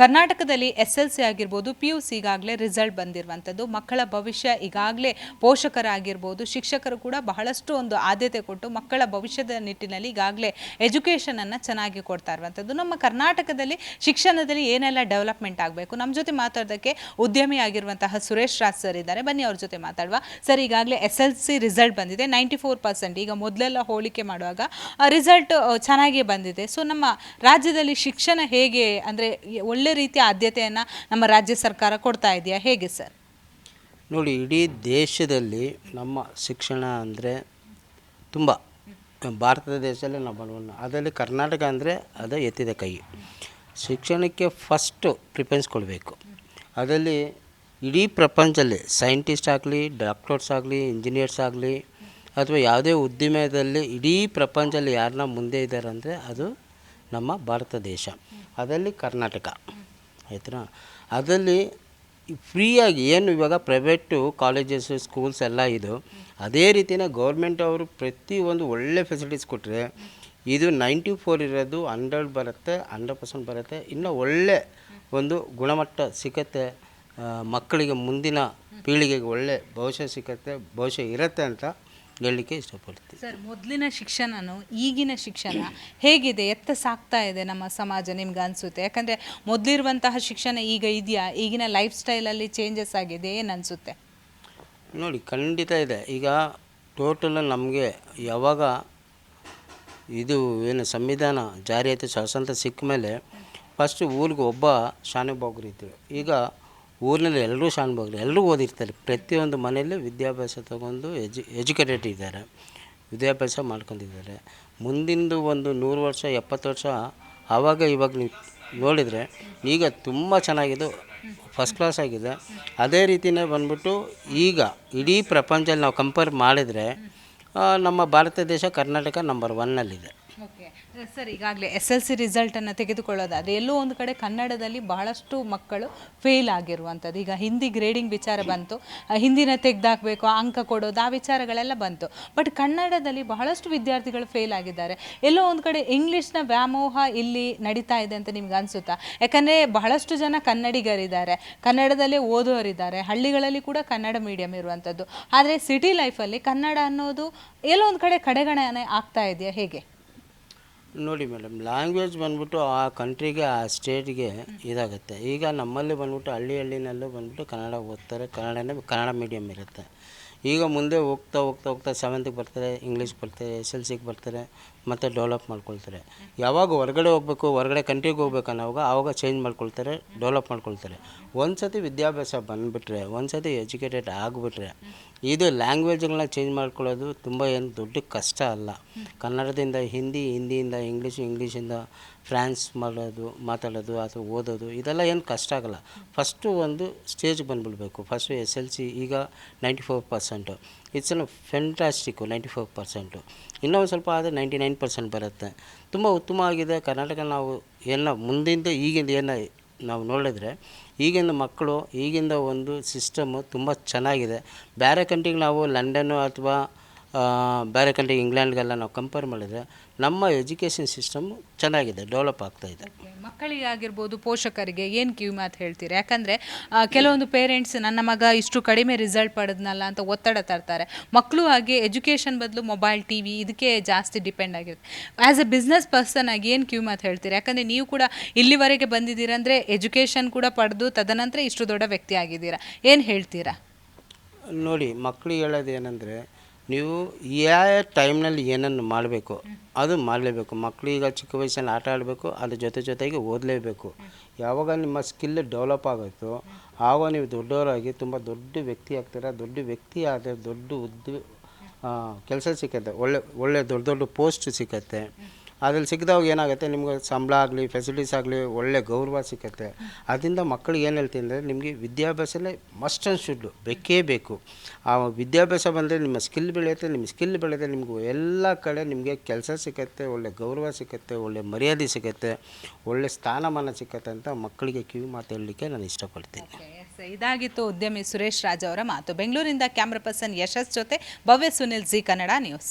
ಕರ್ನಾಟಕದಲ್ಲಿ SLC ಆಗಿರ್ಬೋದು PUC ಈಗಾಗಲೇ ರಿಸಲ್ಟ್ ಬಂದಿರುವಂಥದ್ದು. ಮಕ್ಕಳ ಭವಿಷ್ಯ ಈಗಾಗಲೇ ಪೋಷಕರಾಗಿರ್ಬೋದು ಶಿಕ್ಷಕರು ಕೂಡ ಬಹಳಷ್ಟು ಒಂದು ಆದ್ಯತೆ ಕೊಟ್ಟು ಮಕ್ಕಳ ಭವಿಷ್ಯದ ನಿಟ್ಟಿನಲ್ಲಿ ಈಗಾಗಲೇ ಎಜುಕೇಷನನ್ನು ಚೆನ್ನಾಗಿ ಕೊಡ್ತಾ ಇರುವಂಥದ್ದು. ನಮ್ಮ ಕರ್ನಾಟಕದಲ್ಲಿ ಶಿಕ್ಷಣದಲ್ಲಿ ಏನೆಲ್ಲ ಡೆವಲಪ್ಮೆಂಟ್ ಆಗಬೇಕು, ನಮ್ಮ ಜೊತೆ ಮಾತಾಡೋದಕ್ಕೆ ಉದ್ಯಮಿ ಆಗಿರುವಂತಹ ಸುರೇಶ್ ರಾಜ್ ಸರ್ ಇದ್ದಾರೆ. ಬನ್ನಿ ಅವ್ರ ಜೊತೆ ಮಾತಾಡುವ. ಸರ್, ಈಗಾಗಲೇ SLC ರಿಸಲ್ಟ್ ಬಂದಿದೆ 94%. ಈಗ ಮೊದಲೆಲ್ಲ ಹೋಲಿಕೆ ಮಾಡುವಾಗ ರಿಸಲ್ಟ್ ಚೆನ್ನಾಗಿ ಬಂದಿದೆ. ಸೊ ನಮ್ಮ ರಾಜ್ಯದಲ್ಲಿ ಶಿಕ್ಷಣ ಹೇಗೆ ಅಂದರೆ ಒಳ್ಳೆ ರೀತಿಯ ಆದ್ಯತೆಯನ್ನು ನಮ್ಮ ರಾಜ್ಯ ಸರ್ಕಾರ ಕೊಡ್ತಾ ಇದೆಯಾ, ಹೇಗೆ ಸರ್? ನೋಡಿ, ಇಡೀ ದೇಶದಲ್ಲಿ ನಮ್ಮ ಶಿಕ್ಷಣ ಅಂದರೆ ತುಂಬ ಭಾರತ ದೇಶದಲ್ಲಿ ನಂಬರ್ ಒನ್. ಅದರಲ್ಲಿ ಕರ್ನಾಟಕ ಅಂದರೆ ಅದು ಎತ್ತಿದ ಕೈ. ಶಿಕ್ಷಣಕ್ಕೆ ಫಸ್ಟು ಪ್ರಿಫರೆನ್ಸ್ ಕೊಡಬೇಕು. ಅದರಲ್ಲಿ ಇಡೀ ಪ್ರಪಂಚದಲ್ಲಿ ಸೈಂಟಿಸ್ಟ್ ಆಗಲಿ, ಡಾಕ್ಟರ್ಸ್ ಆಗಲಿ, ಇಂಜಿನಿಯರ್ಸ್ ಆಗಲಿ ಅಥವಾ ಯಾವುದೇ ಉದ್ದಿಮೆಯಲ್ಲಿ ಇಡೀ ಪ್ರಪಂಚದಲ್ಲಿ ಯಾರನ್ನ ಮುಂದೆ ಇದ್ದಾರೆ ಅಂದರೆ ಅದು ನಮ್ಮ ಭಾರತ ದೇಶ. ಅದರಲ್ಲಿ ಕರ್ನಾಟಕ ಆಯ್ತಾ. ಅದರಲ್ಲಿ ಫ್ರೀಯಾಗಿ ಏನು ಇವಾಗ ಪ್ರೈವೇಟು ಕಾಲೇಜಸ್ ಸ್ಕೂಲ್ಸ್ ಎಲ್ಲ ಇದು, ಅದೇ ರೀತಿಯೇ ಗೌರ್ಮೆಂಟ್ ಅವರು ಪ್ರತಿಯೊಂದು ಒಳ್ಳೆ ಫೆಸಿಲಿಟೀಸ್ ಕೊಟ್ಟರೆ ಇದು 94 ಇರೋದು 100 ಬರುತ್ತೆ, 100% ಬರುತ್ತೆ. ಇನ್ನು ಒಳ್ಳೆ ಒಂದು ಗುಣಮಟ್ಟ ಸಿಕ್ಕತ್ತೆ, ಮಕ್ಕಳಿಗೆ ಮುಂದಿನ ಪೀಳಿಗೆಗೆ ಒಳ್ಳೆ ಭವಿಷ್ಯ ಸಿಕ್ಕತ್ತೆ, ಭವಿಷ್ಯ ಇರುತ್ತೆ ಅಂತ ಹೇಳಲಿಕ್ಕೆ ಇಷ್ಟಪಡ್ತೀನಿ. ಸರ್, ಮೊದಲಿನ ಶಿಕ್ಷಣನೂ ಈಗಿನ ಶಿಕ್ಷಣ ಹೇಗಿದೆ, ಎತ್ತ ಸಾಗ್ತಾ ಇದೆ ನಮ್ಮ ಸಮಾಜ ನಿಮ್ಗೆ ಅನಿಸುತ್ತೆ? ಯಾಕಂದರೆ ಮೊದಲಿರುವಂತಹ ಶಿಕ್ಷಣ ಈಗ ಇದೆಯಾ? ಈಗಿನ ಲೈಫ್ ಸ್ಟೈಲಲ್ಲಿ ಚೇಂಜಸ್ ಆಗಿದೆ, ಏನು ಅನಿಸುತ್ತೆ? ನೋಡಿ, ಖಂಡಿತ ಇದೆ. ಈಗ ಟೋಟಲ್ ನಮಗೆ ಯಾವಾಗ ಇದು ಏನು ಸಂವಿಧಾನ ಜಾರಿ ಆಯಿತು, ಸ್ವಾತಂತ್ರ್ಯ ಸಿಕ್ಕ ಮೇಲೆ ಫಸ್ಟು ಊರಿಗೆ ಒಬ್ಬ ಶಾನುಭೋಗ್ರು ಇದ್ದರು. ಈಗ ಊರಿನಲ್ಲಿ ಎಲ್ಲರೂ ಶಾನುಭೋಗ್ರು, ಎಲ್ಲರೂ ಓದಿರ್ತಾರೆ. ಪ್ರತಿಯೊಂದು ಮನೆಯಲ್ಲಿ ವಿದ್ಯಾಭ್ಯಾಸ ತಗೊಂಡು ಎಜುಕೇಟೆಡ್ ಇದ್ದಾರೆ, ವಿದ್ಯಾಭ್ಯಾಸ ಮಾಡ್ಕೊಂಡಿದ್ದಾರೆ. ಮುಂದಿಂದು ಒಂದು 100 ವರ್ಷ 70 ವರ್ಷ ಆವಾಗ ಇವಾಗ ನೀವು ನೋಡಿದರೆ ಈಗ ತುಂಬ ಚೆನ್ನಾಗಿದೆ, ಫಸ್ಟ್ ಕ್ಲಾಸ್ ಆಗಿದೆ. ಅದೇ ರೀತಿಯೇ ಬಂದ್ಬಿಟ್ಟು ಈಗ ಇಡೀ ಪ್ರಪಂಚದಲ್ಲಿ ನಾವು ಕಂಪೇರ್ ಮಾಡಿದರೆ ನಮ್ಮ ಭಾರತ ದೇಶ ಕರ್ನಾಟಕ ನಂಬರ್ 1ನಲ್ಲಿದೆ. ಓಕೆ ಸರ್, ಈಗಾಗಲೇ SLC ರಿಸಲ್ಟನ್ನು ತೆಗೆದುಕೊಳ್ಳೋದಾದರೆ ಎಲ್ಲೋ ಒಂದು ಕಡೆ ಕನ್ನಡದಲ್ಲಿ ಬಹಳಷ್ಟು ಮಕ್ಕಳು ಫೇಲ್ ಆಗಿರುವಂಥದ್ದು. ಈಗ ಹಿಂದಿ ಗ್ರೇಡಿಂಗ್ ವಿಚಾರ ಬಂತು, ಹಿಂದಿನ ತೆಗೆದಾಕಬೇಕು, ಅಂಕ ಕೊಡೋದು, ಆ ವಿಚಾರಗಳೆಲ್ಲ ಬಂತು. ಬಟ್ ಕನ್ನಡದಲ್ಲಿ ಬಹಳಷ್ಟು ವಿದ್ಯಾರ್ಥಿಗಳು ಫೇಲ್ ಆಗಿದ್ದಾರೆ. ಎಲ್ಲೋ ಒಂದು ಕಡೆ ಇಂಗ್ಲೀಷ್ನ ವ್ಯಾಮೋಹ ಇಲ್ಲಿ ನಡೀತಾ ಇದೆ ಅಂತ ನಿಮ್ಗೆ ಅನಿಸುತ್ತಾ? ಯಾಕಂದರೆ ಬಹಳಷ್ಟು ಜನ ಕನ್ನಡಿಗರಿದ್ದಾರೆ, ಕನ್ನಡದಲ್ಲೇ ಓದೋರಿದ್ದಾರೆ, ಹಳ್ಳಿಗಳಲ್ಲಿ ಕೂಡ ಕನ್ನಡ ಮೀಡಿಯಂ ಇರುವಂಥದ್ದು. ಆದರೆ ಸಿಟಿ ಲೈಫಲ್ಲಿ ಕನ್ನಡ ಅನ್ನೋದು ಎಲ್ಲೋ ಒಂದು ಕಡೆ ಕಡೆಗಣನೆ ಆಗ್ತಾ ಇದೆಯಾ, ಹೇಗೆ? ನೋಡಿ ಮೇಡಮ್, ಲ್ಯಾಂಗ್ವೇಜ್ ಬಂದ್ಬಿಟ್ಟು ಆ ಕಂಟ್ರಿಗೆ ಆ ಸ್ಟೇಟ್ಗೆ ಇದಾಗುತ್ತೆ. ಈಗ ನಮ್ಮಲ್ಲಿ ಬಂದ್ಬಿಟ್ಟು ಹಳ್ಳಿನಲ್ಲೂ ಬಂದ್ಬಿಟ್ಟು ಕನ್ನಡ ಓದ್ತಾರೆ, ಕನ್ನಡ ಮೀಡಿಯಮ್ ಇರುತ್ತೆ. ಈಗ ಮುಂದೆ ಹೋಗ್ತಾ ಹೋಗ್ತಾ ಹೋಗ್ತಾ 7th ಬರ್ತಾರೆ, ಇಂಗ್ಲೀಷ್ ಬರ್ತಾರೆ, SLCಗೆ ಬರ್ತಾರೆ, ಮತ್ತು ಡೆವಲಪ್ ಮಾಡ್ಕೊಳ್ತಾರೆ. ಯಾವಾಗ ಹೊರಗಡೆ ಹೋಗಬೇಕು, ಹೊರಗಡೆ ಕಂಟ್ರಿಗೆ ಹೋಗ್ಬೇಕು ಅನ್ನೋವಾಗ ಆವಾಗ ಚೇಂಜ್ ಮಾಡ್ಕೊಳ್ತಾರೆ, ಡೆವಲಪ್ ಮಾಡ್ಕೊಳ್ತಾರೆ. ಒಂದು ಸತಿ ವಿದ್ಯಾಭ್ಯಾಸ ಬಂದುಬಿಟ್ರೆ, ಒಂದು ಸತಿ ಎಜುಕೇಟೆಡ್ ಆಗಿಬಿಟ್ರೆ ಇದು ಲ್ಯಾಂಗ್ವೇಜ್ಗಳನ್ನ ಚೇಂಜ್ ಮಾಡ್ಕೊಳ್ಳೋದು ತುಂಬ ಏನು ದೊಡ್ಡ ಕಷ್ಟ ಅಲ್ಲ. ಕನ್ನಡದಿಂದ ಹಿಂದಿ, ಹಿಂದಿಯಿಂದ ಇಂಗ್ಲೀಷಿಂದ ಫ್ರಾನ್ಸ್ ಮಾತಾಡೋದು ಅಥವಾ ಓದೋದು ಇದೆಲ್ಲ ಏನು ಕಷ್ಟ ಆಗೋಲ್ಲ. ಫಸ್ಟು ಒಂದು ಸ್ಟೇಜ್ಗೆ ಬಂದುಬಿಡ್ಬೇಕು. ಫಸ್ಟು SLC ಈಗ 94%, ಇಟ್ಸ್ ಫ್ಯಾಂಟಾಸ್ಟಿಕ್ಕು 94%. ಇನ್ನೂ ಒಂದು ಸ್ವಲ್ಪ ಆದರೆ 99% ಬರುತ್ತೆ. ತುಂಬ ಉತ್ತಮವಾಗಿದೆ ಕರ್ನಾಟಕ. ನಾವು ಏನು ಮುಂದಿಂದ ಈಗಿಂದ ಏನು ನಾವು ನೋಡಿದ್ರೆ ಈಗಿನ ಮಕ್ಕಳು, ಈಗಿಂದ ಒಂದು ಸಿಸ್ಟಮು ತುಂಬ ಚೆನ್ನಾಗಿದೆ. ಬೇರೆ ಕಂಟ್ರಿಗೆ ನಾವು ಲಂಡನ್ನು ಅಥವಾ ಬೇರೆ ಕಂಟ್ರಿಗೆ ಇಂಗ್ಲೆಂಡ್ಗೆಲ್ಲ ನಾವು ಕಂಪೇರ್ ಮಾಡಿದರೆ ನಮ್ಮ ಎಜುಕೇಷನ್ ಸಿಸ್ಟಮು ಚೆನ್ನಾಗಿದೆ, ಡೆವಲಪ್ ಆಗ್ತಾಯಿದೆ. ಮಕ್ಕಳಿಗಾಗಿರ್ಬೋದು, ಪೋಷಕರಿಗೆ ಏನು ಕಿವಿ ಮಾತು ಹೇಳ್ತೀರಿ? ಯಾಕಂದರೆ ಕೆಲವೊಂದು ಪೇರೆಂಟ್ಸ್ ನನ್ನ ಮಗ ಇಷ್ಟು ಕಡಿಮೆ ರಿಸಲ್ಟ್ ಪಡೆದ್ನಲ್ಲ ಅಂತ ಒತ್ತಡ ತರ್ತಾರೆ. ಮಕ್ಕಳು ಹಾಗೆ ಎಜುಕೇಷನ್ ಬದಲು ಮೊಬೈಲ್, TV ಇದಕ್ಕೆ ಜಾಸ್ತಿ ಡಿಪೆಂಡ್ ಆಗಿರುತ್ತೆ. ಆ್ಯಸ್ ಎ ಬಿಸ್ನೆಸ್ ಪರ್ಸನ್ ಆಗಿ ಏನು ಕಿವಿ ಮಾತು ಹೇಳ್ತೀರಿ? ಯಾಕಂದರೆ ನೀವು ಕೂಡ ಇಲ್ಲಿವರೆಗೆ ಬಂದಿದ್ದೀರಂದರೆ ಎಜುಕೇಷನ್ ಕೂಡ ಪಡೆದು ತದನಂತರ ಇಷ್ಟು ದೊಡ್ಡ ವ್ಯಕ್ತಿ ಆಗಿದ್ದೀರಾ, ಏನು ಹೇಳ್ತೀರಾ? ನೋಡಿ, ಮಕ್ಕಳಿಗೆ ಹೇಳೋದು ಏನಂದರೆ, ನೀವು ಯಾವ ಟೈಮ್ನಲ್ಲಿ ಏನನ್ನು ಮಾಡಬೇಕು ಅದು ಮಾಡಲೇಬೇಕು. ಮಕ್ಕಳೀಗ ಚಿಕ್ಕ ವಯಸ್ಸಲ್ಲಿ ಆಟ ಆಡಬೇಕು, ಅದ್ರ ಜೊತೆಗೆ ಓದಲೇಬೇಕು. ಯಾವಾಗ ನಿಮ್ಮ ಸ್ಕಿಲ್ ಡೆವಲಪ್ ಆಗುತ್ತೋ ಆವಾಗ ನೀವು ದೊಡ್ಡವರಾಗಿ ತುಂಬ ದೊಡ್ಡ ವ್ಯಕ್ತಿ ಆಗ್ತೀರ. ದೊಡ್ಡ ವ್ಯಕ್ತಿ ಆದರೆ ದೊಡ್ಡ ಕೆಲಸ ಸಿಕ್ಕತ್ತೆ, ಒಳ್ಳೆ ದೊಡ್ಡ ಪೋಸ್ಟ್ ಸಿಕ್ಕತ್ತೆ. ಅದ್ರಲ್ಲಿ ಸಿಕ್ಕಿದಾಗ ಏನಾಗುತ್ತೆ, ನಿಮ್ಗೆ ಸಂಬಳ ಆಗಲಿ, ಫೆಸಿಲಿಟೀಸ್ ಆಗಲಿ, ಒಳ್ಳೆ ಗೌರವ ಸಿಕ್ಕತ್ತೆ. ಅದರಿಂದ ಮಕ್ಕಳಿಗೆ ಏನು ಹೇಳ್ತೀನಿ ಅಂದರೆ, ನಿಮಗೆ ವಿದ್ಯಾಭ್ಯಾಸನೇ ಮಸ್ಟ್ ಆ್ಯಂಡ್ ಶುಡ್ ಬೇಕೇ ಬೇಕು. ಆ ವಿದ್ಯಾಭ್ಯಾಸ ಬಂದರೆ ನಿಮ್ಮ ಸ್ಕಿಲ್ ಬೆಳೆಯುತ್ತೆ, ನಿಮಗೂ ಎಲ್ಲ ಕಡೆ ನಿಮಗೆ ಕೆಲಸ ಸಿಕ್ಕತ್ತೆ, ಒಳ್ಳೆ ಗೌರವ ಸಿಕ್ಕತ್ತೆ, ಒಳ್ಳೆ ಮರ್ಯಾದೆ ಸಿಕ್ಕತ್ತೆ, ಒಳ್ಳೆ ಸ್ಥಾನಮಾನ ಸಿಕ್ಕತ್ತೆ ಅಂತ ಮಕ್ಕಳಿಗೆ ಕಿವಿ ಮಾತು ಹೇಳಲಿಕ್ಕೆ ನಾನು ಇಷ್ಟಪಡ್ತೀನಿ. ಇದಾಗಿತ್ತು ಉದ್ಯಮಿ ಸುರೇಶ್ ರಾಜ್ ಅವರ ಮಾತು. ಬೆಂಗಳೂರಿಂದ ಕ್ಯಾಮ್ರಾ ಪರ್ಸನ್ ಯಶಸ್ ಜೊತೆ ಭವ್ಯ ಸುನಿಲ್, ಜಿ ಕನ್ನಡ ನ್ಯೂಸ್.